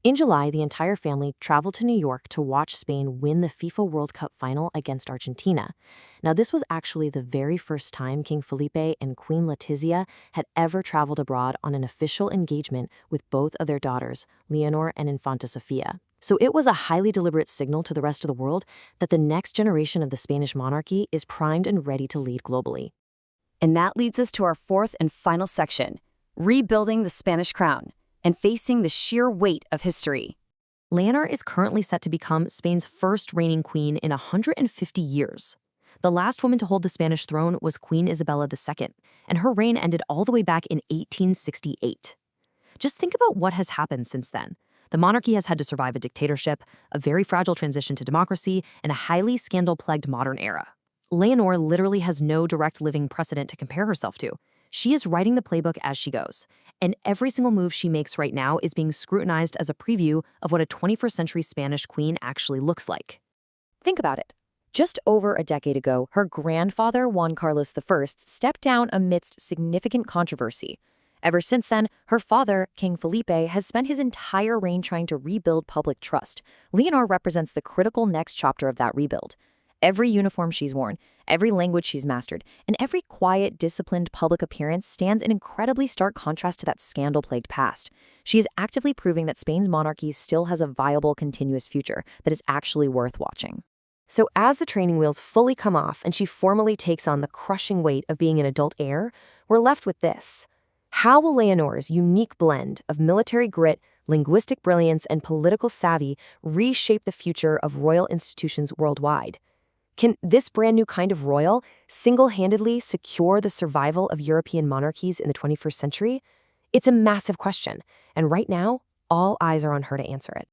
In July, the entire family traveled to New York to watch Spain win the FIFA World Cup Final against Argentina. Now, this was actually the very first time King Felipe and Queen Letizia had ever traveled abroad on an official engagement with both of their daughters, Leonor and Infanta Sofía. So it was a highly deliberate signal to the rest of the world that the next generation of the Spanish monarchy is primed and ready to lead globally. And that leads us to our fourth and final section, rebuilding the Spanish crown and facing the sheer weight of history. Leonor is currently set to become Spain's first reigning queen in 150 years. The last woman to hold the Spanish throne was Queen Isabella II, and her reign ended all the way back in 1868. Just think about what has happened since then. The monarchy has had to survive a dictatorship, a very fragile transition to democracy, and a highly scandal-plagued modern era. Leonor literally has no direct living precedent to compare herself to. She is writing the playbook as she goes, and every single move she makes right now is being scrutinized as a preview of what a 21st century Spanish queen actually looks like. Think about it. Just over a decade ago, her grandfather, Juan Carlos I, stepped down amidst significant controversy. Ever since then, her father, King Felipe, has spent his entire reign trying to rebuild public trust. Leonor represents the critical next chapter of that rebuild. Every uniform she's worn, every language she's mastered, and every quiet, disciplined public appearance stands in incredibly stark contrast to that scandal-plagued past. She is actively proving that Spain's monarchy still has a viable, continuous future that is actually worth watching. So as the training wheels fully come off and she formally takes on the crushing weight of being an adult heir, we're left with this. How will Leonor's unique blend of military grit, linguistic brilliance, and political savvy reshape the future of royal institutions worldwide? Can this brand new kind of royal single-handedly secure the survival of European monarchies in the 21st century? It's a massive question, and right now, all eyes are on her to answer it.